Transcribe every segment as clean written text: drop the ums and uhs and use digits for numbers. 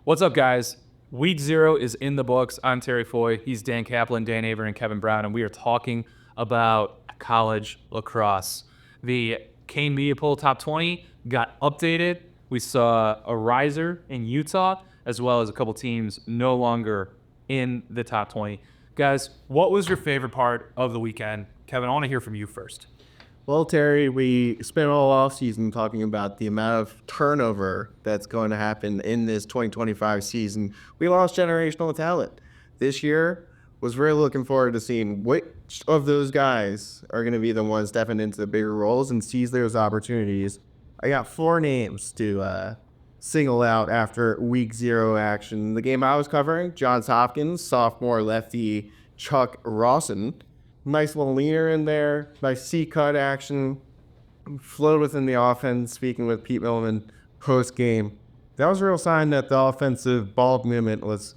What's up, guys? Week 0 is in the books. I'm Terry Foy. He's Dan Kaplan, Dan Aver, and Kevin Brown, and we are talking about college lacrosse. The Kane Media Poll Top 20 got updated. We saw a riser in Utah, as well as a couple teams no longer in the top 20. Guys, what was your favorite part of the weekend? Kevin, I want to hear from you first. Well, Terry, we spent all offseason talking about the amount of turnover that's going to happen in this 2025 season. We lost generational talent. This year, was really looking forward to seeing which of those guys are going to be the ones stepping into the bigger roles and seize those opportunities. I got 4 names to single out after week 0 action. The game I was covering, Johns Hopkins, sophomore lefty Chuck Rawson. Nice little leaner in there, nice C-cut action, flowed within the offense, speaking with Pete Millman post-game. That was a real sign that the offensive ball movement was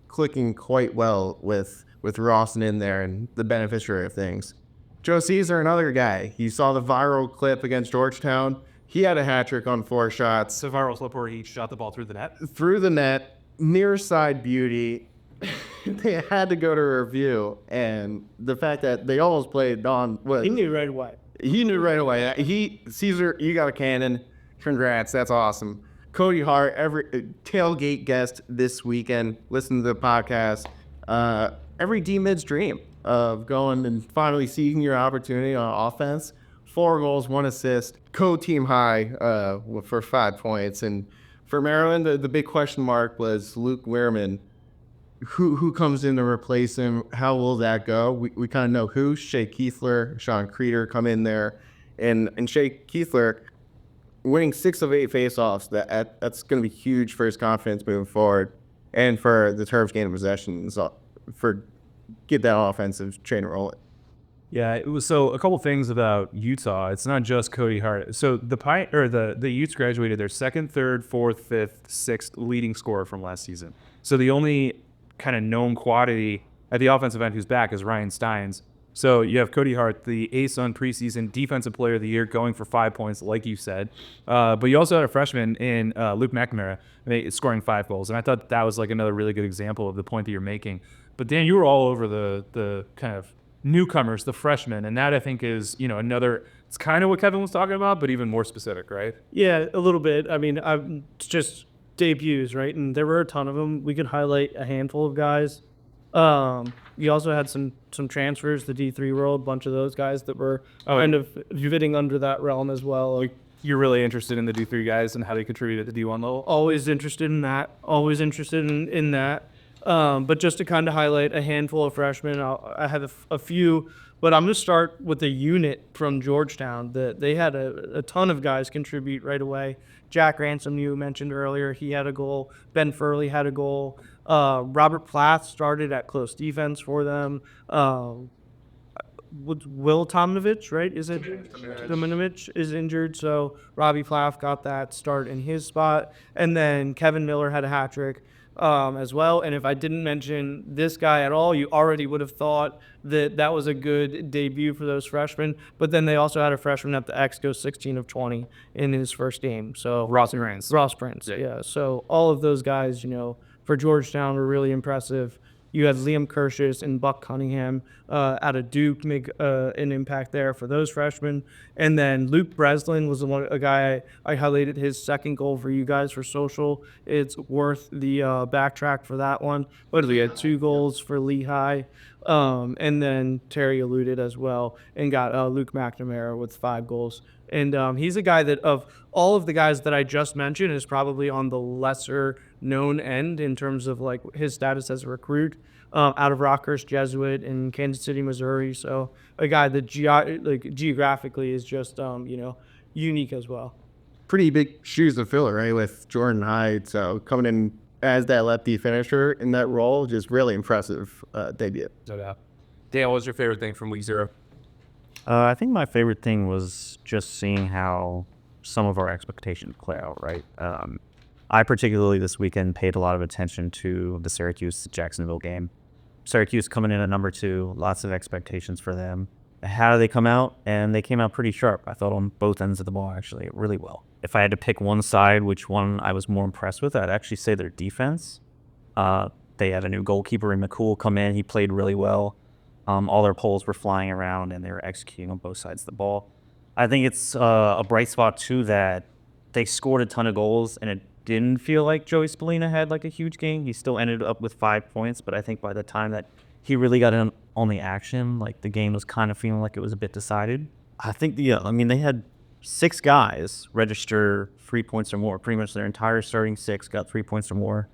clicking quite well with Rawson in there and the beneficiary of things. Joe Caesar, another guy. You saw the viral clip against Georgetown. He had a hat trick on 4 shots. It's a viral clip where he shot the ball through the net. Through the net, near side beauty. They had to go to review, and the fact that they almost played Don was... He knew right away. Caesar, you got a cannon. Congrats, that's awesome. Cody Hart, every tailgate guest this weekend, listen to the podcast. Every D-mid's dream of going and finally seizing your opportunity on offense. 4 goals, 1 assist, co-team high for 5 points. And for Maryland, the big question mark was Luke Wehrman. Who comes in to replace him? How will that go? We kind of know who. Shea Keithler, Sean Creeder come in there. And Shea Keithler winning 6 of 8 faceoffs. That's going to be huge for his confidence moving forward. And for the Terps gaining possessions, get that offensive train rolling. Yeah, it was. So a couple things about Utah. It's not just Cody Hart. So the Utes graduated their 2nd, 3rd, 4th, 5th, 6th leading scorer from last season. So the only kind of known quantity at the offensive end who's back is Ryan Steins. So you have Cody Hart, the ace on preseason defensive player of the year, going for 5 points, like you said. But you also had a freshman in Luke McNamara scoring 5 goals. And I thought that was like another really good example of the point that you're making. But Dan, you were all over the kind of newcomers, the freshmen. And that I think is, another, it's kind of what Kevin was talking about, but even more specific, right? Yeah, a little bit. I mean, it's just debuts, right? And there were a ton of them. We could highlight a handful of guys. You also had some transfers, the D3 world, a bunch of those guys that were kind of fitting under that realm as well. You're really interested in the D3 guys and how they contribute at the D1 level? Always interested in that. Always interested in that. But just to kind of highlight a handful of freshmen, I have a few, but I'm going to start with the unit from Georgetown. They had a ton of guys contribute right away. Jack Ransom, you mentioned earlier, he had a goal. Ben Furley had a goal. Robert Plath started at close defense for them. Will Tomnovich, right? Is it Tomnovich is injured, so Robbie Plath got that start in his spot. And then Kevin Miller had a hat trick as well. And if I didn't mention this guy at all, you already would have thought that was a good debut for those freshmen. But then they also had a freshman at the X go 16 of 20 in his first game. So Ross Prince, yeah. So all of those guys, for Georgetown were really impressive. You had Liam Kirschus and Buck Cunningham out of Duke make an impact there for those freshmen. And then Luke Breslin was a guy I highlighted his 2nd goal for you guys for social. It's worth the backtrack for that one. But we had 2 goals for Lehigh. And then Terry alluded as well and got Luke McNamara with 5 goals. And he's a guy that of all of the guys that I just mentioned is probably on the lesser known end in terms of like his status as a recruit out of Rockhurst Jesuit in Kansas City, Missouri. So a guy that geographically is just, unique as well. Pretty big shoes to fill, right, with Jordan Hyde. So coming in as that lefty finisher in that role, just really impressive debut. No doubt. Dan, what was your favorite thing from week 0? I think my favorite thing was just seeing how some of our expectations play out, right? I particularly this weekend paid a lot of attention to the Syracuse-Jacksonville game. Syracuse coming in at number 2, lots of expectations for them. How do they come out? And they came out pretty sharp, I thought, on both ends of the ball, actually, really well. if I had to pick one side, which one I was more impressed with, I'd actually say their defense. They had a new goalkeeper in McCool come in. He played really well. All their poles were flying around, and they were executing on both sides of the ball. I think it's a bright spot, too, that they scored a ton of goals, and it didn't feel like Joey Spallina had like a huge game. He still ended up with 5 points, but I think by the time that he really got in on the action, like the game was kind of feeling like it was a bit decided. I think they had 6 guys register 3 points or more. Pretty much their entire starting 6 got 3 points or more.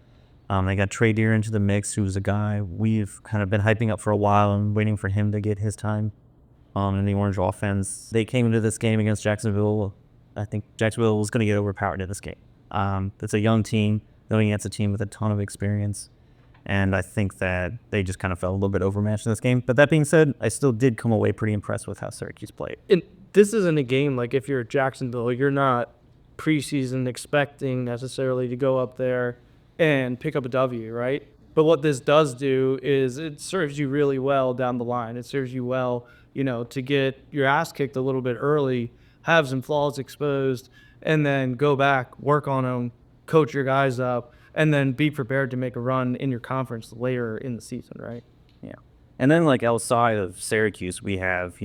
They got Trey Deer into the mix, who's a guy we've kind of been hyping up for a while and waiting for him to get his time in the Orange offense. They came into this game against Jacksonville. I think Jacksonville was going to get overpowered in this game. It's a young team going against a team with a ton of experience. And I think that they just kind of felt a little bit overmatched in this game. But that being said, I still did come away pretty impressed with how Syracuse played. And this isn't a game like if you're at Jacksonville, you're not preseason expecting necessarily to go up there and pick up a W, right? But what this does do is it serves you really well down the line. It serves you well, to get your ass kicked a little bit early, have some flaws exposed, and then go back, work on them, coach your guys up, and then be prepared to make a run in your conference later in the season, right? Yeah. And then, like, outside of Syracuse, we have,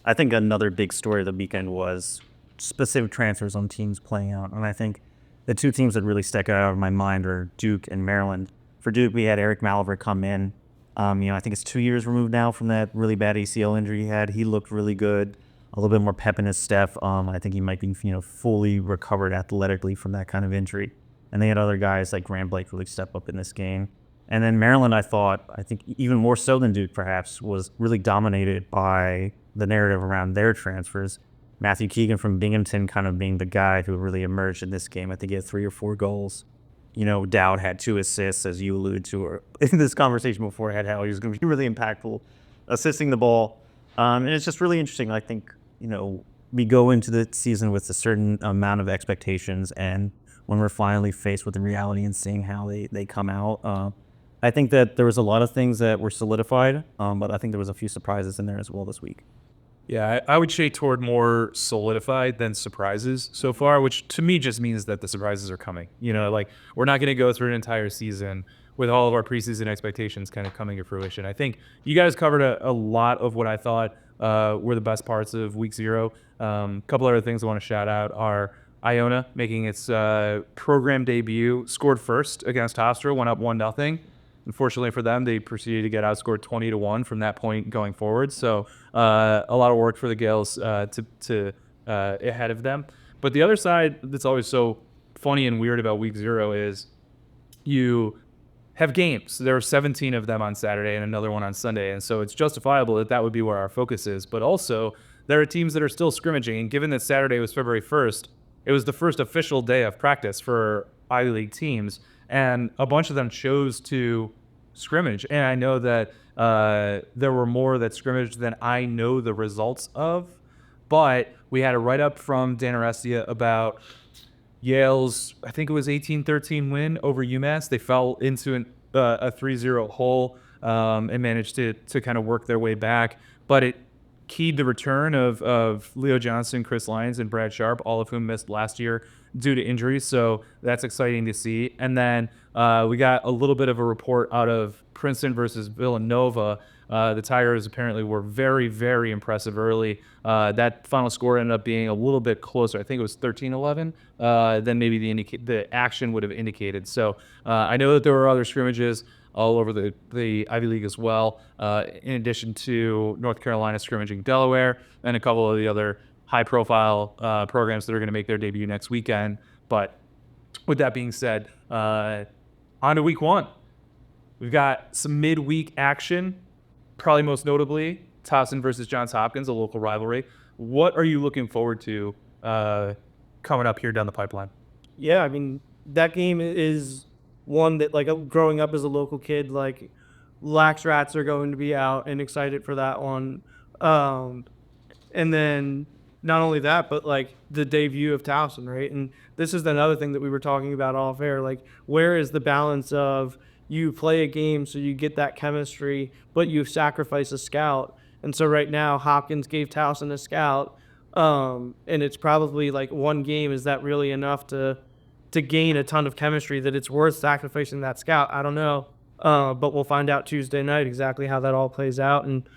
I think another big story of the weekend was specific transfers on teams playing out. And I think the 2 teams that really stuck out of my mind are Duke and Maryland. For Duke, we had Eric Malver come in. I think it's 2 years removed now from that really bad ACL injury he had. He looked really good, a little bit more pep in his step. I think he might be, fully recovered athletically from that kind of injury. And they had other guys like Graham Blake really step up in this game. And then Maryland, I think even more so than Duke perhaps, was really dominated by the narrative around their transfers. Matthew Keegan from Binghamton kind of being the guy who really emerged in this game. I think he had 3 or 4 goals. Dowd had 2 assists, as you alluded to, or in this conversation before, had how he was going to be really impactful, assisting the ball. And it's just really interesting. I think, we go into the season with a certain amount of expectations, and when we're finally faced with the reality and seeing how they come out, I think that there was a lot of things that were solidified, but I think there was a few surprises in there as well this week. Yeah, I would shade toward more solidified than surprises so far, which to me just means that the surprises are coming. We're not going to go through an entire season with all of our preseason expectations kind of coming to fruition. I think you guys covered a lot of what I thought were the best parts of week 0. Couple other things I want to shout out are Iona making its program debut, scored first against Hofstra, went up 1-0. Unfortunately for them, they proceeded to get outscored 20-1 from that point going forward. So a lot of work for the Gales to ahead of them. But the other side that's always so funny and weird about week 0 is you have games. There are 17 of them on Saturday and another one on Sunday. And so it's justifiable that would be where our focus is. But also there are teams that are still scrimmaging. And given that Saturday was February 1st, it was the first official day of practice for Ivy League teams. And a bunch of them chose to scrimmage. And I know that there were more that scrimmaged than I know the results of. But we had a write-up from Dan Arestia about Yale's, I think it was 18-13 win over UMass. They fell into a 3-0 hole and managed to kind of work their way back. But it keyed the return of Leo Johnson, Chris Lyons, and Brad Sharp, all of whom missed last year due to injuries. So that's exciting to see. And then we got a little bit of a report out of Princeton versus Villanova. The Tigers apparently were very, very impressive early. That final score ended up being a little bit closer. I think it was 13-11 than maybe the action would have indicated. So I know that there were other scrimmages all over the Ivy League as well, in addition to North Carolina scrimmaging Delaware and a couple of the other high-profile programs that are going to make their debut next weekend. But with that being said, on to week 1. We've got some midweek action, probably most notably Towson versus Johns Hopkins, a local rivalry. What are you looking forward to coming up here down the pipeline? Yeah, I mean, that game is one that, like, growing up as a local kid, like, Lax Rats are going to be out and excited for that one. And then not only that, but, like, the debut of Towson, right? And this is another thing that we were talking about off air. Like, where is the balance of you play a game so you get that chemistry, but you sacrifice a scout? And so right now, Hopkins gave Towson a scout. And it's probably like one game. Is that really enough to gain a ton of chemistry that it's worth sacrificing that scout? I don't know. But we'll find out Tuesday night exactly how that all plays out. And,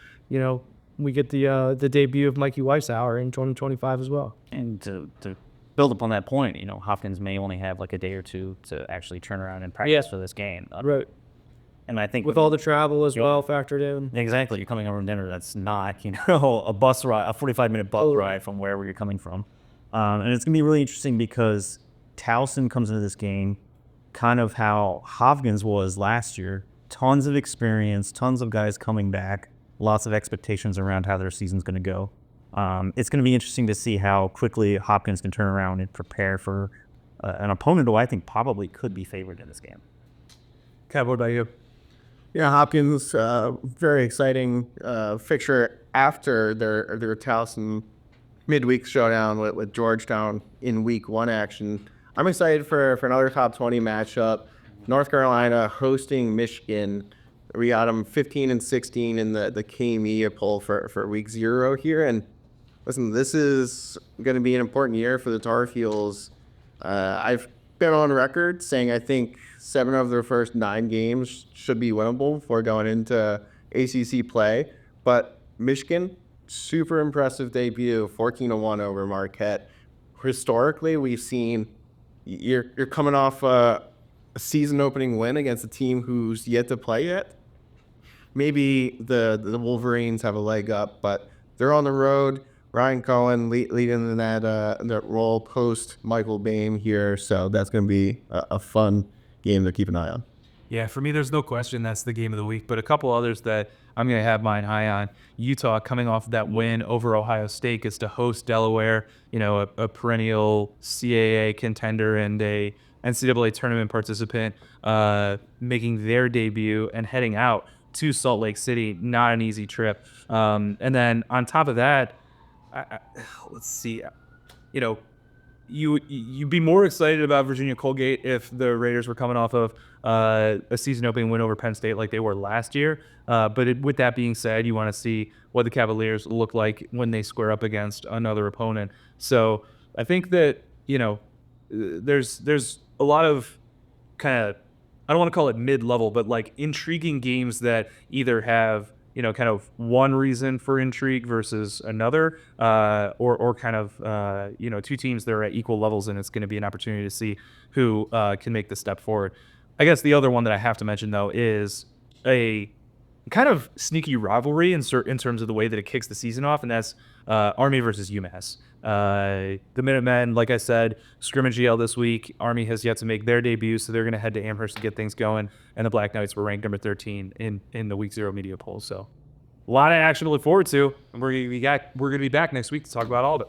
we get the debut of Mikey Weishauer in 2025 as well. And to build upon that point, Hopkins may only have like a day or two to actually turn around and practice for this game. Right. And I think With all the travel as well factored in. exactly, you're coming over from dinner. That's not, a bus ride, a 45-minute bus ride from wherever you're coming from. And it's going to be really interesting because Towson comes into this game kind of how Hopkins was last year. Tons of experience, tons of guys coming back, lots of expectations around how their season's going to go. It's going to be interesting to see how quickly Hopkins can turn around and prepare for an opponent who I think probably could be favored in this game. Kev, what about you? Yeah, Hopkins, very exciting fixture after their Towson midweek showdown with Georgetown in week 1 action. I'm excited for another top 20 matchup. North Carolina hosting Michigan. We got them 15 and 16 in the KME poll for week 0 here. And listen, this is going to be an important year for the Tar Heels. I've been on record saying I think 7 of their first 9 games should be winnable before going into ACC play. But Michigan, super impressive debut, 14-1 over Marquette. Historically, we've seen you're coming off a season-opening win against a team who's yet to play yet. Maybe the Wolverines have a leg up, but they're on the road. Ryan Cohen leading in that role post Michael Boehm here, so that's going to be a fun game to keep an eye on. Yeah, for me, there's no question that's the game of the week. But a couple others that I'm going to have mine high on. Utah coming off that win over Ohio State gets to host Delaware, a perennial CAA contender and a NCAA tournament participant, making their debut and heading out to Salt Lake City. Not an easy trip. And then on top of that, let's see, you'd be more excited about Virginia Colgate if the Raiders were coming off of a season opening win over Penn State like they were last year. But with that being said, you want to see what the Cavaliers look like when they square up against another opponent. So I think that, there's a lot of kind of, I don't want to call it mid-level, but like intriguing games that either have, kind of one reason for intrigue versus another, or kind of, two teams that are at equal levels, and it's going to be an opportunity to see who can make the step forward. I guess the other one that I have to mention, though, is a kind of sneaky rivalry in terms of the way that it kicks the season off, and that's Army versus UMass. The Minutemen, like I said, scrimmage yell this week. Army has yet to make their debut, so they're going to head to Amherst to get things going. And the Black Knights were ranked number 13 in the Week 0 media poll. So a lot of action to look forward to. And we're going to be back next week to talk about all of it.